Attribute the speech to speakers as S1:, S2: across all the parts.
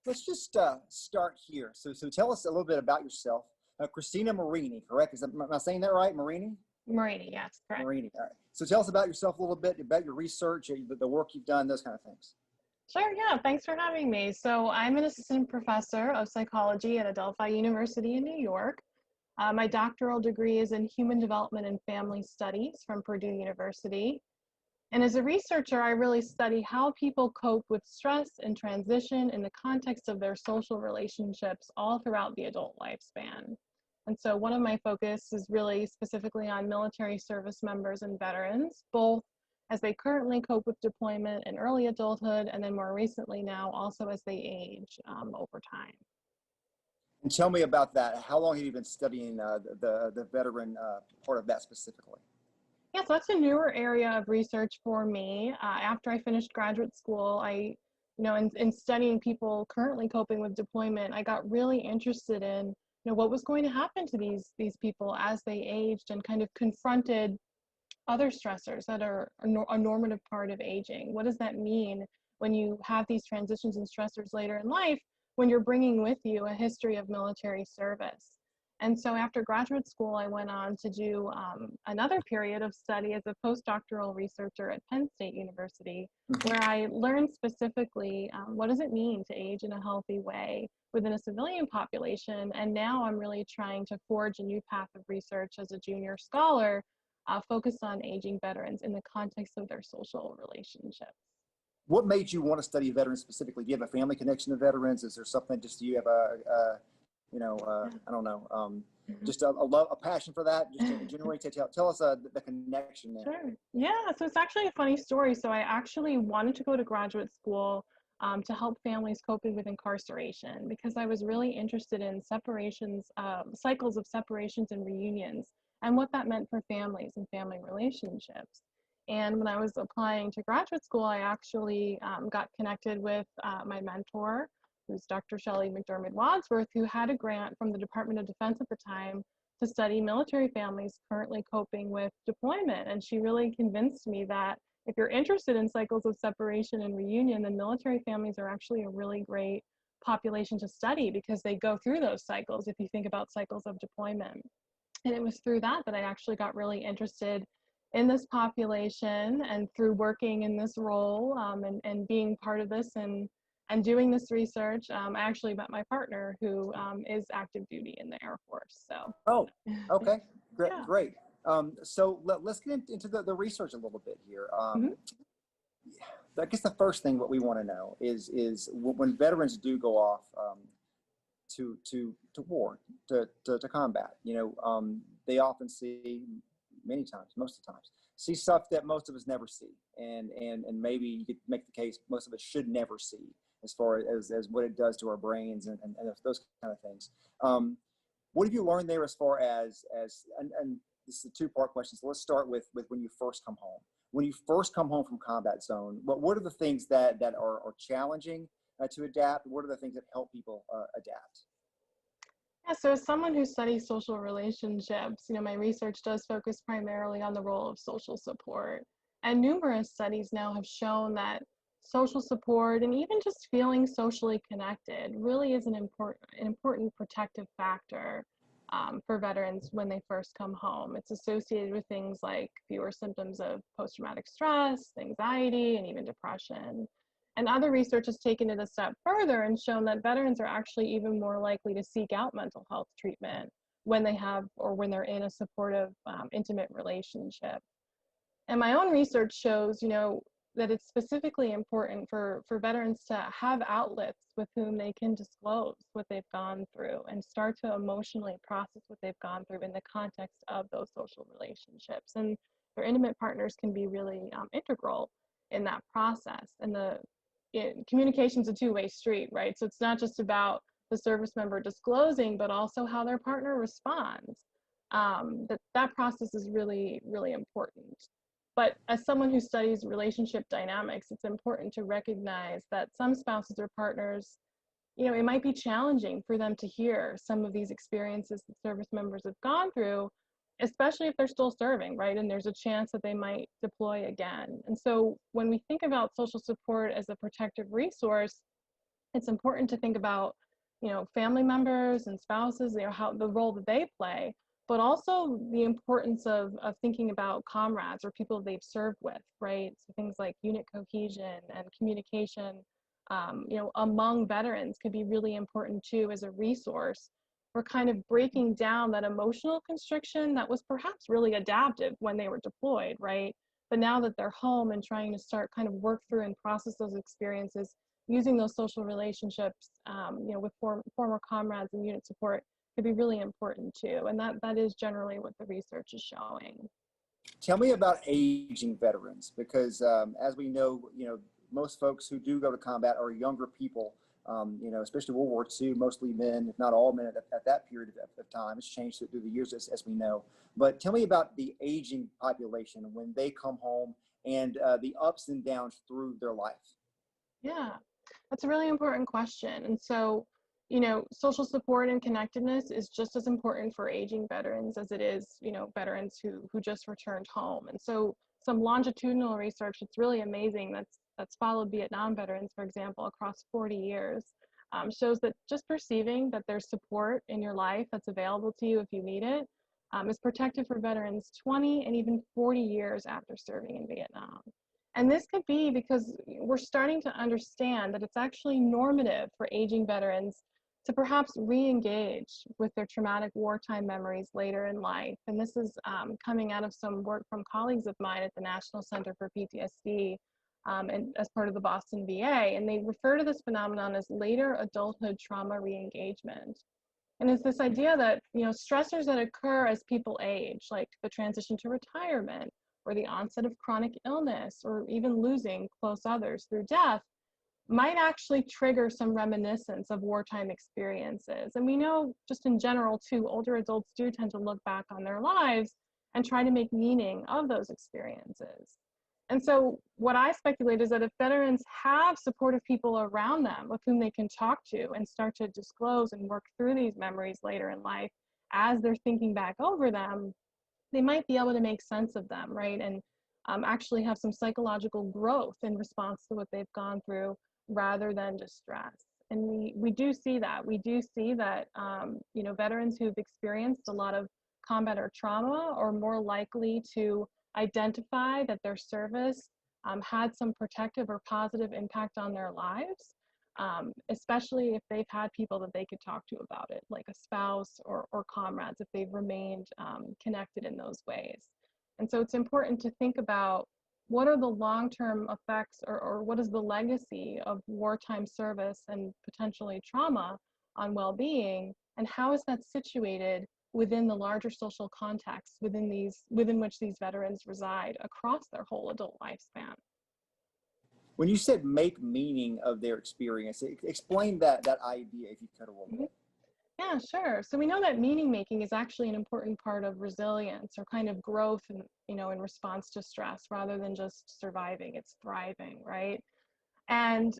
S1: let's just start here. So tell us a little bit about yourself. Christina Marini, correct? Am I saying that right? Marini?
S2: Marini, yes, correct.
S1: Marini, all right. So tell us about yourself a little bit, about your research, the work you've done, those kind of things.
S2: Sure, yeah, thanks for having me. So I'm an assistant professor of psychology at Adelphi University in New York. My doctoral degree is in human development and family studies from Purdue University. And as a researcher, I really study how people cope with stress and transition in the context of their social relationships all throughout the adult lifespan. And so one of my focus is really specifically on military service members and veterans, both as they currently cope with deployment in early adulthood, and then more recently now also as they age over time.
S1: And tell me about that. How long have you been studying the veteran part of that specifically?
S2: Yeah, so that's a newer area of research for me. After I finished graduate school, in studying people currently coping with deployment, I got really interested in, what was going to happen to these people as they aged, and kind of confronted other stressors that are a normative part of aging. What does that mean when you have these transitions and stressors later in life, when you're bringing with you a history of military service? And so after graduate school, I went on to do another period of study as a postdoctoral researcher at Penn State University, where I learned specifically what does it mean to age in a healthy way within a civilian population. And now I'm really trying to forge a new path of research as a junior scholar, focused on aging veterans in the context of their social relationships.
S1: What made you want to study veterans specifically? Do you have a family connection to veterans? Is there something, just do you have I don't know, just a love, a passion for that? Just generally tell us the connection there.
S2: Sure. Yeah, so it's actually a funny story. So I actually wanted to go to graduate school to help families coping with incarceration, because I was really interested in separations, cycles of separations and reunions, and what that meant for families and family relationships. And when I was applying to graduate school, I actually got connected with my mentor, who's Dr. Shelley McDermott Wadsworth, who had a grant from the Department of Defense at the time to study military families currently coping with deployment. And she really convinced me that if you're interested in cycles of separation and reunion, then military families are actually a really great population to study, because they go through those cycles if you think about cycles of deployment. And it was through that I actually got really interested in this population, and through working in this role and being part of this and doing this research, I actually met my partner, who is active duty in the Air Force. So.
S1: Oh, okay, great,
S2: Yeah.
S1: great. So let's get into the research a little bit here. I guess the first thing what we want to know is when veterans do go off to war, to combat, they often see, many times, most of the times, see stuff that most of us never see, and maybe you could make the case most of us should never see, as far as what it does to our brains and those kind of things. What have you learned there, as far as and this is a two-part question, so let's start with when you first come home. When you first come home from combat zone, what are the things that are challenging to adapt? What are the things that help people adapt?
S2: Yeah, so as someone who studies social relationships, my research does focus primarily on the role of social support. And numerous studies now have shown that social support, and even just feeling socially connected, really is an important protective factor for veterans when they first come home. It's associated with things like fewer symptoms of post-traumatic stress, anxiety, and even depression. And other research has taken it a step further and shown that veterans are actually even more likely to seek out mental health treatment when they have, or when they're in a supportive, intimate relationship. And my own research shows, that it's specifically important for veterans to have outlets with whom they can disclose what they've gone through and start to emotionally process what they've gone through in the context of those social relationships. And their intimate partners can be really integral in that process. And communication's a two-way street, right? So it's not just about the service member disclosing, but also how their partner responds. That process is really, really important. But as someone who studies relationship dynamics, it's important to recognize that some spouses or partners, it might be challenging for them to hear some of these experiences that service members have gone through, especially if they're still serving, right? And there's a chance that they might deploy again. And so when we think about social support as a protective resource, it's important to think about, family members and spouses, how the role that they play, but also the importance of thinking about comrades or people they've served with, right? So things like unit cohesion and communication, among veterans could be really important too as a resource for kind of breaking down that emotional constriction that was perhaps really adaptive when they were deployed, right? But now that they're home and trying to start kind of work through and process those experiences, using those social relationships, with former comrades and unit support could be really important too. And that is generally what the research is showing.
S1: Tell me about aging veterans, because as we know, most folks who do go to combat are younger people. Especially World War II, mostly men, if not all men at that period of time. It's changed through the years, as we know. But tell me about the aging population when they come home and the ups and downs through their life.
S2: Yeah, that's a really important question. And so, social support and connectedness is just as important for aging veterans as it is, veterans who just returned home. And so some longitudinal research, it's really amazing, that's followed Vietnam veterans, for example, across 40 years, shows that just perceiving that there's support in your life that's available to you if you need it, is protective for veterans 20 and even 40 years after serving in Vietnam. And this could be because we're starting to understand that it's actually normative for aging veterans to perhaps re-engage with their traumatic wartime memories later in life. And this is coming out of some work from colleagues of mine at the National Center for PTSD, and as part of the Boston VA. And they refer to this phenomenon as later adulthood trauma re-engagement. And it's this idea that, stressors that occur as people age, like the transition to retirement, or the onset of chronic illness, or even losing close others through death, might actually trigger some reminiscence of wartime experiences. And we know just in general too, older adults do tend to look back on their lives and try to make meaning of those experiences. And so what I speculate is that if veterans have supportive people around them with whom they can talk to and start to disclose and work through these memories later in life, as they're thinking back over them, they might be able to make sense of them, right? And actually have some psychological growth in response to what they've gone through rather than distress. And we do see that. We do see that, veterans who've experienced a lot of combat or trauma are more likely to identify that their service had some protective or positive impact on their lives, especially if they've had people that they could talk to about it, like a spouse or comrades, if they've remained connected in those ways. And so it's important to think about what are the long-term effects or what is the legacy of wartime service and potentially trauma on well-being, and how is that situated within the larger social context within which these veterans reside across their whole adult lifespan.
S1: When you said make meaning of their experience, explain that idea if you could a little bit.
S2: Yeah, sure. So we know that meaning making is actually an important part of resilience or kind of growth in response to stress rather than just surviving, it's thriving, right? And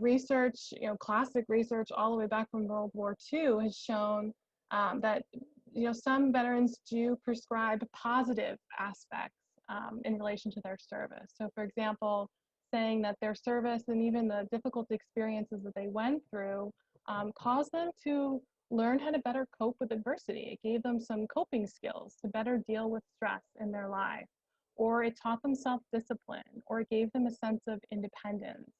S2: research, classic research all the way back from World War II has shown that some veterans do prescribe positive aspects in relation to their service. So for example, saying that their service and even the difficult experiences that they went through caused them to learn how to better cope with adversity. It gave them some coping skills to better deal with stress in their life, or it taught them self-discipline, or it gave them a sense of independence.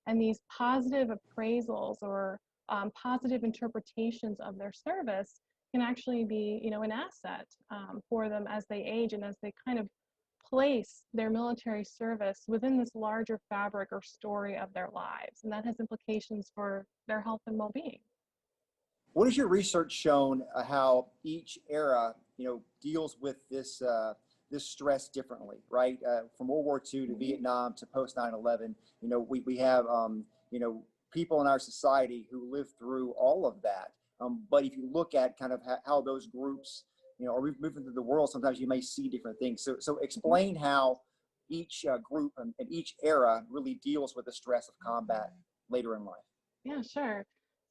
S2: And these positive appraisals or positive interpretations of their service can actually be, an asset for them as they age and as they kind of place their military service within this larger fabric or story of their lives. And that has implications for their health and well-being.
S1: What has your research shown how each era, deals with this this stress differently, right? From World War II to Vietnam to post 9/11, we have people in our society who lived through all of that. But if you look at kind of how those groups, are moving through the world, sometimes you may see different things. So explain how each group and each era really deals with the stress of combat later in life.
S2: Yeah, sure.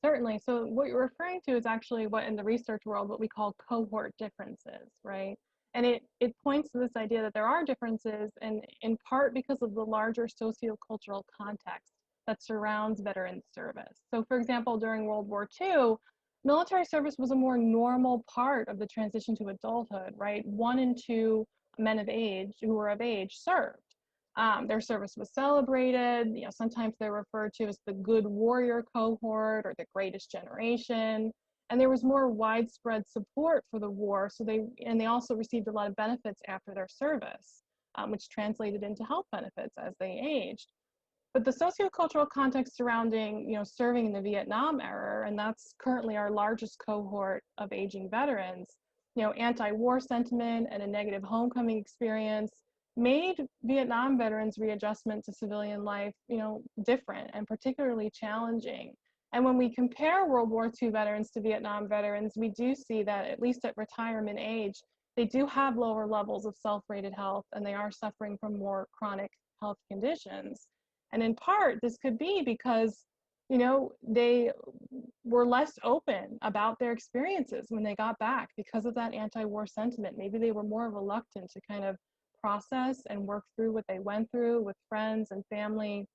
S2: Certainly. So what you're referring to is actually what in the research world, what we call cohort differences, right? And it points to this idea that there are differences, and in part because of the larger sociocultural context that surrounds veteran service. So for example, during World War II, military service was a more normal part of the transition to adulthood, right? 1 in 2 men of age who were of age served. Their service was celebrated. You know, sometimes they're referred to as the good warrior cohort or the greatest generation. And there was more widespread support for the war. So they also received a lot of benefits after their service, which translated into health benefits as they aged. But the sociocultural context surrounding, you know, serving in the Vietnam era, and that's currently our largest cohort of aging veterans, you know, anti-war sentiment and a negative homecoming experience made Vietnam veterans' readjustment to civilian life, you know, different and particularly challenging. And when we compare World War II veterans to Vietnam veterans, we do see that at least at retirement age, they do have lower levels of self-rated health and they are suffering from more chronic health conditions. And in part, this could be because, you know, they were less open about their experiences when they got back because of that anti-war sentiment. Maybe they were more reluctant to kind of process and work through what they went through with friends and family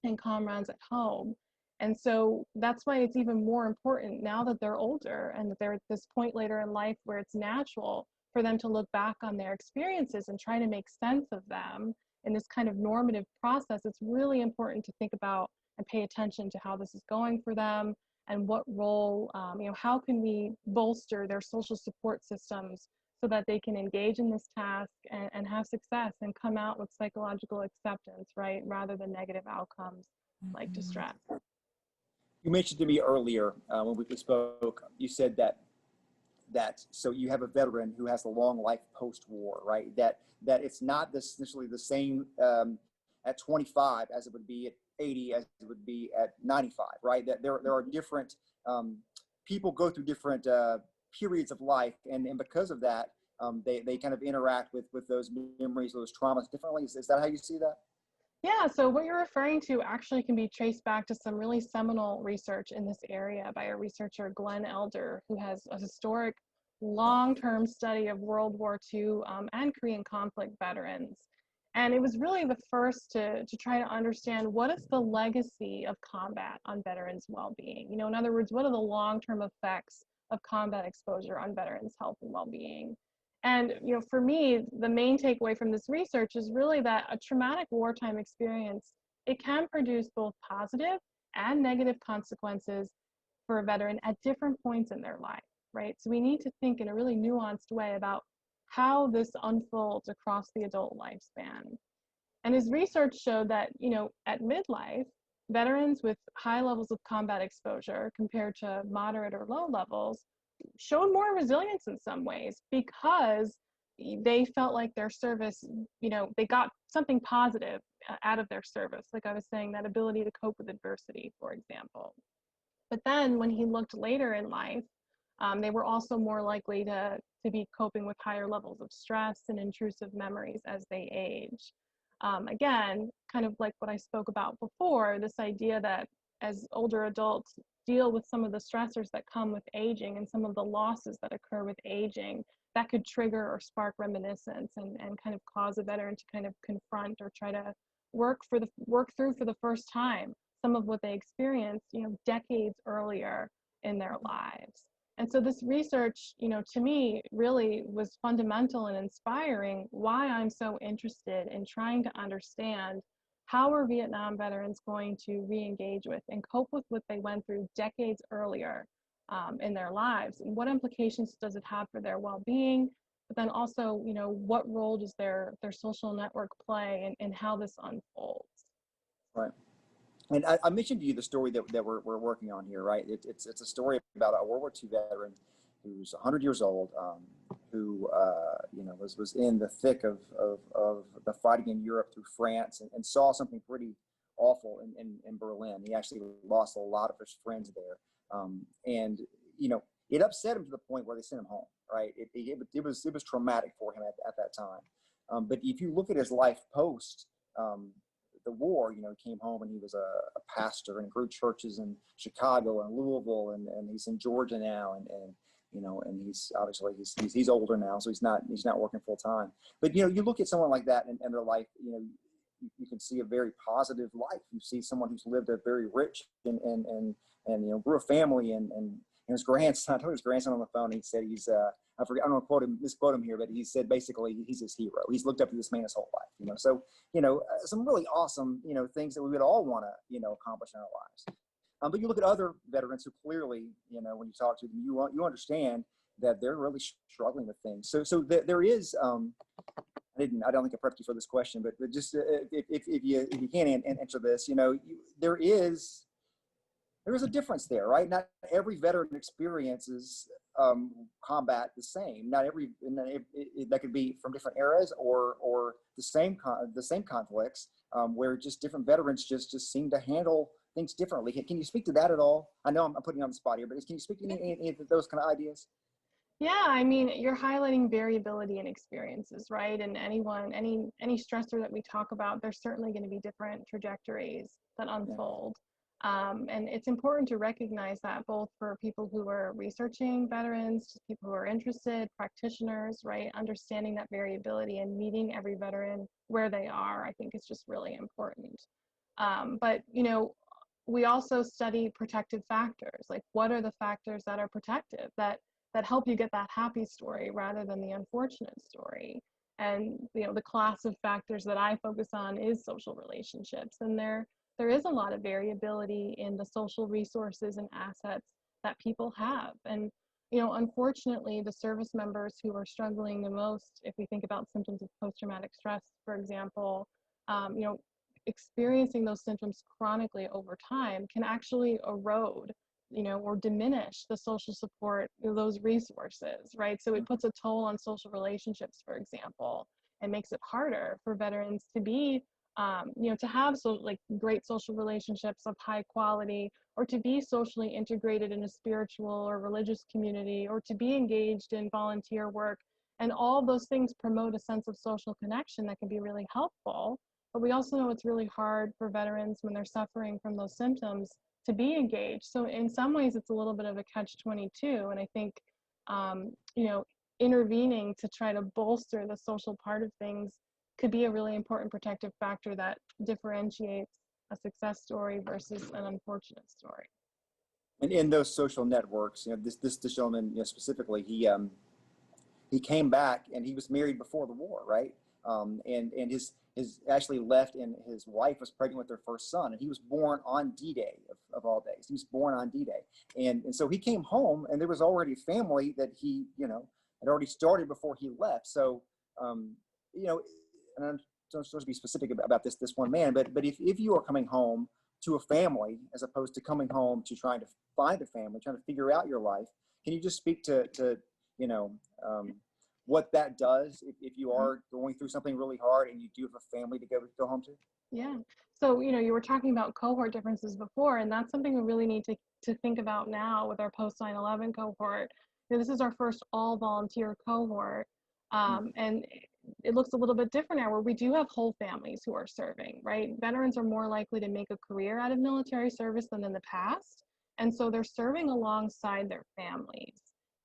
S2: and comrades at home. And so that's why it's even more important now that they're older and that they're at this point later in life where it's natural for them to look back on their experiences and try to make sense of them in this kind of normative process. It's really important to think about and pay attention to how this is going for them and what role, you know, how can we bolster their social support systems so that they can engage in this task and have success and come out with psychological acceptance, right, rather than negative outcomes like distress.
S1: You mentioned to me earlier when we spoke, you said that so you have a veteran who has a long life post-war, right? That it's not necessarily the same at 25 as it would be at 80, as it would be at 95, right? That there are different people go through different periods of life, and because of that, they kind of interact with those memories, those traumas differently. Is that how you see that?
S2: Yeah, so what you're referring to actually can be traced back to some really seminal research in this area by a researcher, Glenn Elder, who has a historic long-term study of World War II and Korean conflict veterans. And it was really the first to try to understand what is the legacy of combat on veterans' well-being. You know, in other words, what are the long-term effects of combat exposure on veterans' health and well-being? And, you know, for me, the main takeaway from this research is really that a traumatic wartime experience, it can produce both positive and negative consequences for a veteran at different points in their life, right? So we need to think in a really nuanced way about how this unfolds across the adult lifespan. And his research showed that, you know, at midlife, veterans with high levels of combat exposure compared to moderate or low levels showed more resilience in some ways because they felt like their service, you know, they got something positive out of their service. Like I was saying, that ability to cope with adversity, for example. But then when he looked later in life, they were also more likely to be coping with higher levels of stress and intrusive memories as they age. Again, kind of like what I spoke about before, this idea that as older adults deal with some of the stressors that come with aging and some of the losses that occur with aging, that could trigger or spark reminiscence and kind of cause a veteran to kind of confront or try to work through for the first time some of what they experienced, you know, decades earlier in their lives. And so this research, you know, to me really was fundamental and inspiring why I'm so interested in trying to understand how are Vietnam veterans going to re-engage with and cope with what they went through decades earlier in their lives, and what implications does it have for their well-being, but then also, you know, what role does their social network play in how this unfolds.
S1: Right. And I mentioned to you the story that we're working on here, right? It's a story about a World War II veteran who's 100 years old, who you know was in the thick of the fighting in Europe through France and saw something pretty awful in Berlin. He actually lost a lot of his friends there, and you know it upset him to the point where they sent him home. Right? It was traumatic for him at that time. But if you look at his life post the war, you know, he came home and he was a pastor and grew churches in Chicago and Louisville, and he's in Georgia now, and you know, and he's obviously he's older now, so he's not working full time. But you know, you look at someone like that and their life, you know, you can see a very positive life. You see someone who's lived a very rich and grew a family and his grandson. I told his grandson on the phone. He said he's I forget, I don't want to misquote him here, but he said basically he's his hero. He's looked up to this man his whole life. So some really awesome things that we would all want to accomplish in our lives. But you look at other veterans who clearly when you talk to them, you understand that they're really struggling with things. So there is. I don't think I prepped you for this question, but just if you can answer this, there is a difference there, right? Not every veteran experiences combat the same. Not every that could be from different eras or the same conflicts where just different veterans just seem to handle things differently. Can you speak to that at all? I know I'm putting you on the spot here, but can you speak to any of those kind of ideas?
S2: Yeah, I mean, you're highlighting variability in experiences, right? And any stressor that we talk about, there's certainly going to be different trajectories that unfold. And it's important to recognize that both for people who are researching veterans, people who are interested, practitioners, right? Understanding that variability and meeting every veteran where they are, I think is just really important. But, we also study protective factors. Like, what are the factors that are protective, that help you get that happy story rather than the unfortunate story? And the class of factors that I focus on is social relationships, and there is a lot of variability in the social resources and assets that people have. And unfortunately, the service members who are struggling the most, if we think about symptoms of post-traumatic stress, for example, experiencing those symptoms chronically over time can actually erode or diminish the social support, those resources, right? So it puts a toll on social relationships, for example, and makes it harder for veterans to be, to have great social relationships of high quality, or to be socially integrated in a spiritual or religious community, or to be engaged in volunteer work. And all those things promote a sense of social connection that can be really helpful. But we also know it's really hard for veterans when they're suffering from those symptoms to be engaged. So in some ways, it's a little bit of a catch-22. And I think, intervening to try to bolster the social part of things could be a really important protective factor that differentiates a success story versus an unfortunate story.
S1: And in those social networks, this gentleman, specifically, he came back and he was married before the war, right? And his actually left, and his wife was pregnant with their first son, and he was born on D-Day of all days. He was born on D-Day, and so he came home, and there was already a family that he had already started before he left. So and I'm not supposed to be specific about this one man, but if you are coming home to a family as opposed to coming home to trying to find a family, trying to figure out your life, can you just speak to what that does if you are going through something really hard and you do have a family to go home to?
S2: Yeah. So, you were talking about cohort differences before, and that's something we really need to think about now with our post 9/11 cohort. This is our first all volunteer cohort. And it looks a little bit different now, where we do have whole families who are serving, right? Veterans are more likely to make a career out of military service than in the past. And so they're serving alongside their families.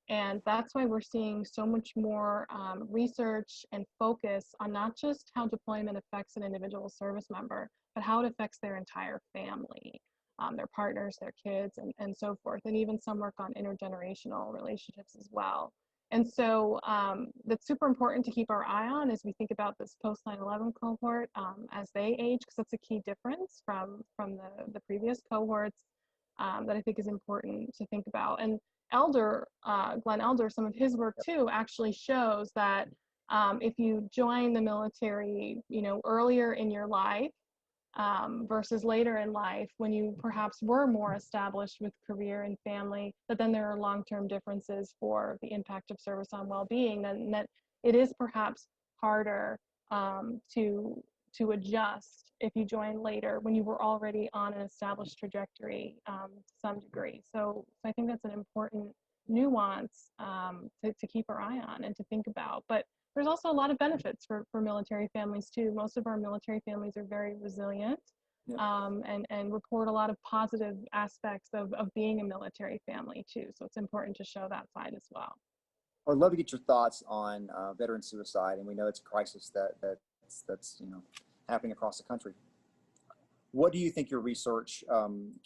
S2: And that's why we're seeing so much more research and focus on not just how deployment affects an individual service member, but how it affects their entire family, their partners, their kids, and so forth. And even some work on intergenerational relationships as well. And so that's super important to keep our eye on as we think about this post 9/11 cohort as they age, because that's a key difference from the previous cohorts that I think is important to think about. And Glenn Elder, some of his work too actually shows that if you join the military, earlier in your life versus later in life, when you perhaps were more established with career and family, but then there are long-term differences for the impact of service on well-being, and that it is perhaps harder to adjust if you join later when you were already on an established trajectory to some degree. So I think that's an important nuance to keep our eye on and to think about. But there's also a lot of benefits for military families too. Most of our military families are very resilient, and report a lot of positive aspects of being a military family too. So it's important to show that side as well.
S1: I'd love to get your thoughts on veteran suicide, and we know it's a crisis that's happening across the country. What do you think your research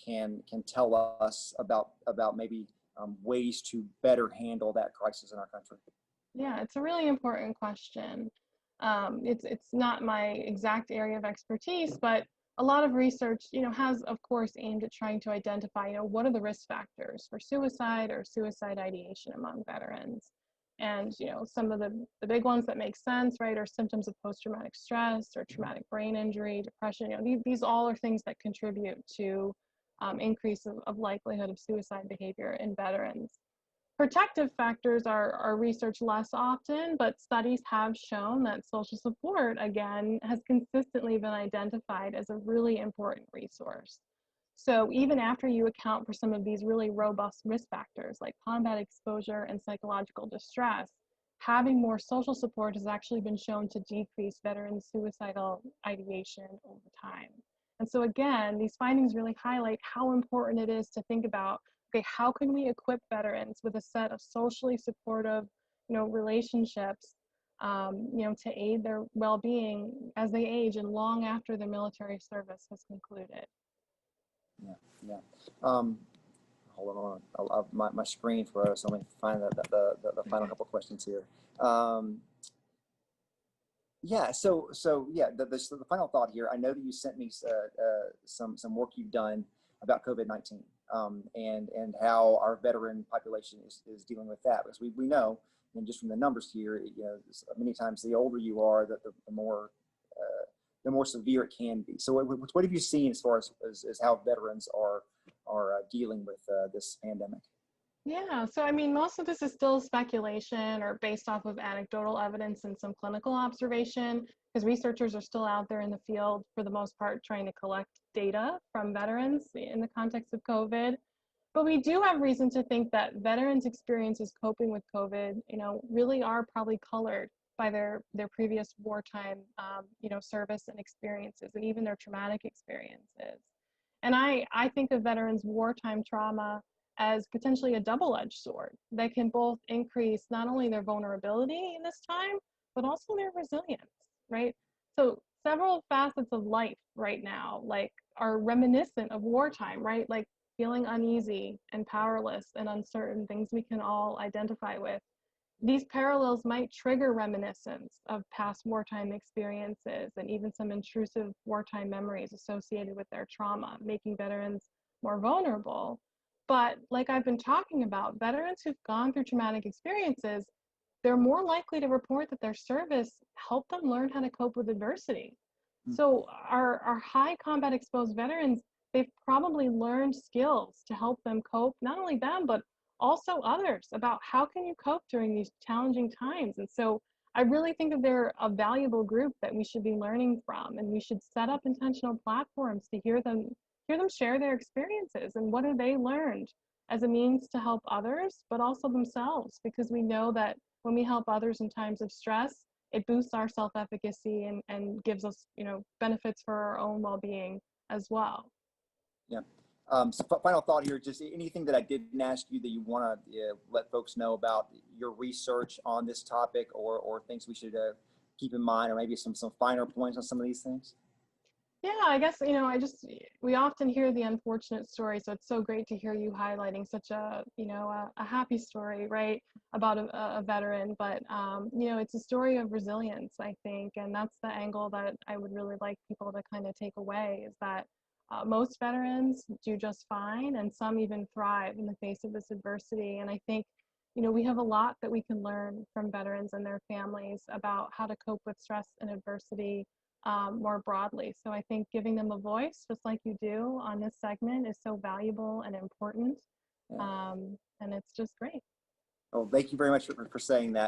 S1: can tell us about maybe ways to better handle that crisis in our country?
S2: Yeah, it's a really important question. It's not my exact area of expertise, but a lot of research, has of course aimed at trying to identify, what are the risk factors for suicide or suicide ideation among veterans. And, some of the big ones that make sense, right, are symptoms of post-traumatic stress or traumatic brain injury, depression. These all are things that contribute to increase of likelihood of suicide behavior in veterans. Protective factors are researched less often, but studies have shown that social support, again, has consistently been identified as a really important resource. So even after you account for some of these really robust risk factors like combat exposure and psychological distress, having more social support has actually been shown to decrease veteran suicidal ideation over time. And so again, these findings really highlight how important it is to think about, okay, how can we equip veterans with a set of socially supportive, relationships, to aid their well-being as they age and long after their military service has concluded.
S1: Yeah, yeah. Hold on, my screen froze. So let me find the final couple questions here. Yeah, so yeah, the final thought here. I know that you sent me some work you've done about COVID-19 and how our veteran population is dealing with that, because we know, and just from the numbers here, many times the older you are, the more severe it can be. So what have you seen as far as how veterans are dealing with this pandemic?
S2: Yeah, so I mean, most of this is still speculation or based off of anecdotal evidence and some clinical observation, because researchers are still out there in the field for the most part trying to collect data from veterans in the context of COVID. But we do have reason to think that veterans' experiences coping with COVID, really are probably colored by their previous wartime, service and experiences, and even their traumatic experiences. And I think of veterans' wartime trauma as potentially a double-edged sword that can both increase not only their vulnerability in this time, but also their resilience, right? So several facets of life right now, like, are reminiscent of wartime, right? Like feeling uneasy and powerless and uncertain, things we can all identify with. These parallels might trigger reminiscence of past wartime experiences and even some intrusive wartime memories associated with their trauma, making veterans more vulnerable. But like I've been talking about, veterans who've gone through traumatic experiences, they're more likely to report that their service helped them learn how to cope with adversity. So our high combat exposed veterans, they've probably learned skills to help them cope, not only them, but also others, about how can you cope during these challenging times. And so I really think that they're a valuable group that we should be learning from, and we should set up intentional platforms to hear them share their experiences and what have they learned as a means to help others, but also themselves, because we know that when we help others in times of stress, it boosts our self-efficacy and gives us, benefits for our own well-being as well.
S1: Yeah. So final thought here, just anything that I didn't ask you that you want to let folks know about your research on this topic, or things we should keep in mind, or maybe some finer points on some of these things?
S2: Yeah, I guess, we often hear the unfortunate story, so it's so great to hear you highlighting such a happy story, right, about a veteran. But, it's a story of resilience, I think, and that's the angle that I would really like people to kind of take away, is that most veterans do just fine, and some even thrive in the face of this adversity. And I think, we have a lot that we can learn from veterans and their families about how to cope with stress and adversity more broadly. So I think giving them a voice, just like you do on this segment, is so valuable and important.
S1: Yeah.
S2: And it's just great.
S1: Well, thank you very much for saying that.